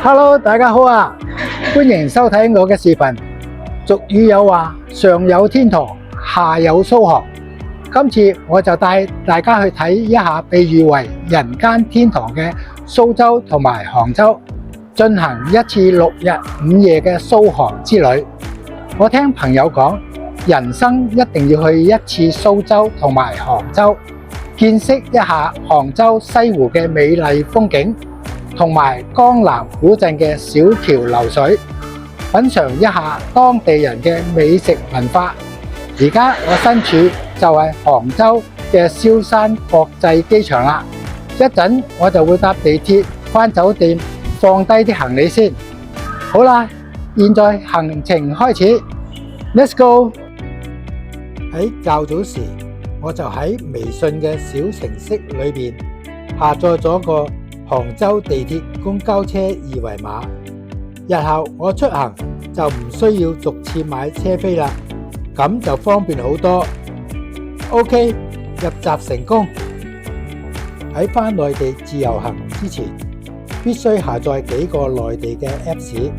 Hello，大家好啊！歡迎收睇我嘅視頻。俗語有話：上有天堂，下有蘇杭。今次我就帶大家去睇一下被譽為人間天堂嘅蘇州同埋杭州，進行一次6日5夜嘅蘇杭之旅。我聽朋友講，人生一定要去一次蘇州同埋杭州，見識一下杭州西湖嘅美麗風景，同埋江南古鎮嘅小橋流水，品嚐一下當地人嘅美食文化。而家我身處就係杭州嘅蕭山國際機場啦，一陣我就會搭地鐵返酒店，放低啲行李先。好啦，現在行程開始 ，Let's go！ 喺較早時，我就喺微信嘅小程式裏邊下載咗個杭州地鐵公交車二維碼，日後我出行就唔需要逐次買車飛啦，咁就方便好多。OK， 入閘成功。喺返內地自由行之前，必須下載幾個內地嘅 Apps，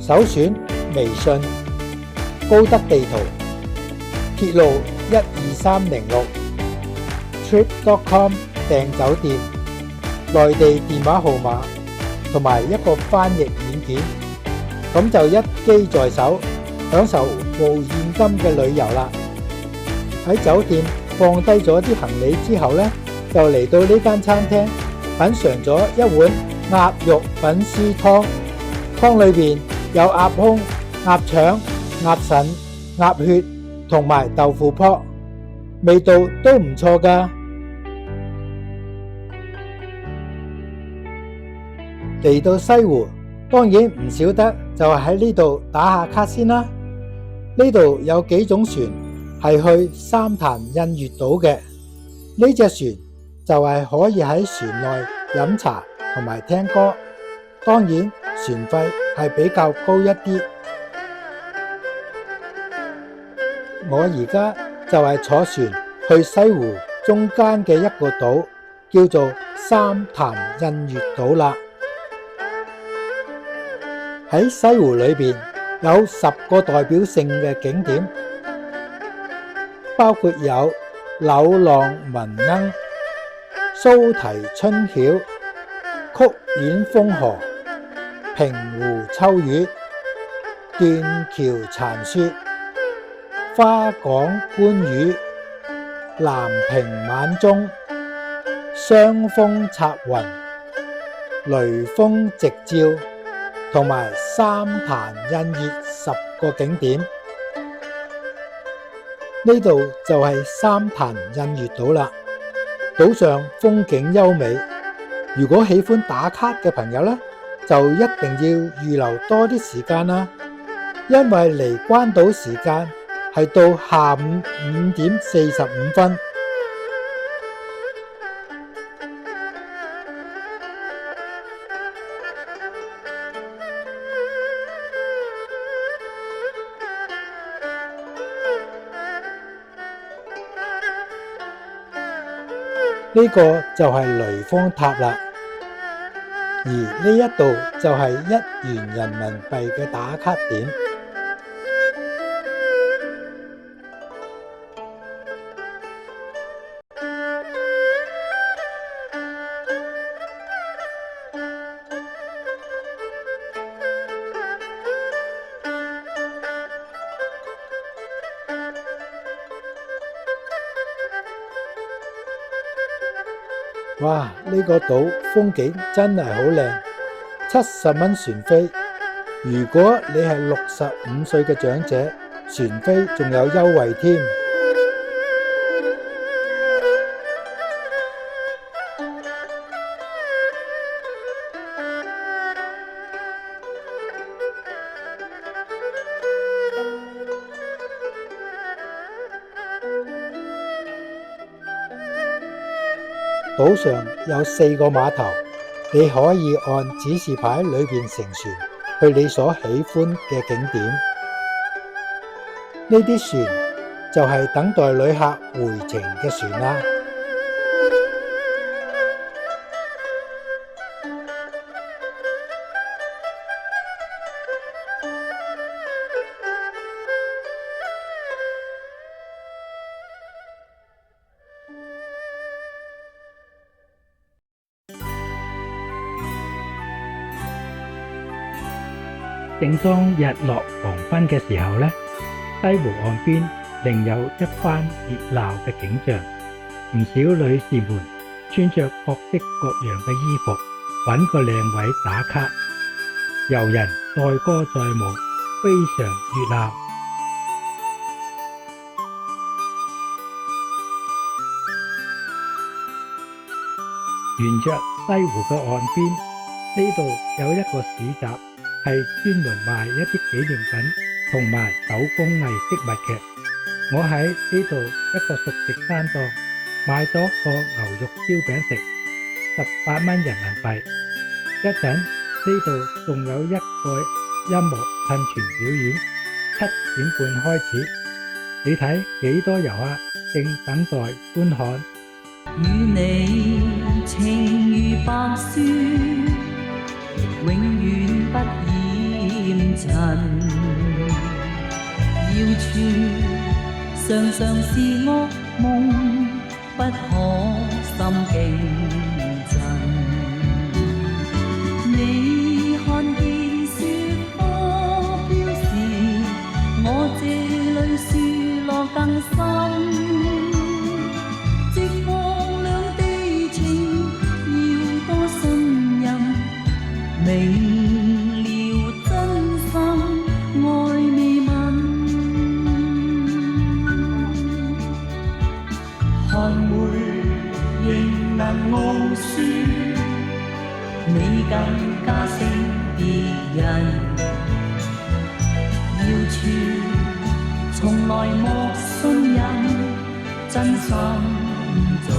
首選微信、高德地圖、鐵路12306、Trip.com 訂酒店、內地電話號碼同埋一個翻譯軟件，咁就一機在手，享受無現金嘅旅遊啦。喺酒店放低咗啲行李之後呢，就嚟到呢間餐廳，品嚐咗一碗鴨肉粉絲湯，湯裏邊有鴨胸、鴨腸、鴨腎、鴨血同埋豆腐泡，味道都唔錯㗎。嚟到西湖，當然唔少得就係喺呢度打下卡先啦。呢度有幾種船係去三潭印月島嘅，呢隻船就係可以喺船內飲茶同埋聽歌，當然船費係比較高一啲。我而家就係坐船去西湖中間嘅一個島，叫做三潭印月島啦。喺西湖裏邊有10個代表性嘅景點，包括有柳浪聞鶯、蘇堤春曉、曲院風荷、平湖秋月、斷橋殘雪、花港觀魚、南屏晚鐘、雙峰插雲、雷峰夕照同埋三潭印月10個景點。呢度就係三潭印月島啦，島上風景優美。如果喜歡打卡嘅朋友呢，就一定要預留多啲時間啦，因為離關島時間係到下午5點45分。呢個就係雷峰塔啦，而呢一度就係1元人民幣嘅打卡點。哇！呢個島風景真係好靚，70蚊船飛。如果你係65歲嘅長者，船飛仲有優惠添。島上有4個碼頭，你可以按指示牌裏邊乘船去你所喜歡嘅景點。呢啲船就係等待旅客回程嘅船啦。正當日落黃昏嘅時候呢，西湖岸邊另有一番熱鬧嘅景象。唔少女士們穿着各式各樣嘅衣服，揾個靚位打卡，遊人載歌載舞，非常熱鬧。沿着西湖嘅岸邊，呢度有一個市集，係專門賣一啲紀念品同埋手工藝飾物嘅。我喺呢度一個熟食攤檔買咗個牛肉燒餅食，18蚊人民幣。一陣呢度仲有一個音樂噴泉表演，7點半開始。你睇幾多遊客正等待觀看。與你情如白雪，永遠不厭塵。遙處常常是噩夢，不可心驚震。你看見雪花飄時，我這裏雪落更深。明了真心愛未泯，寒梅仍能傲雪，你更加勝別人。遙處從來莫信任，真心早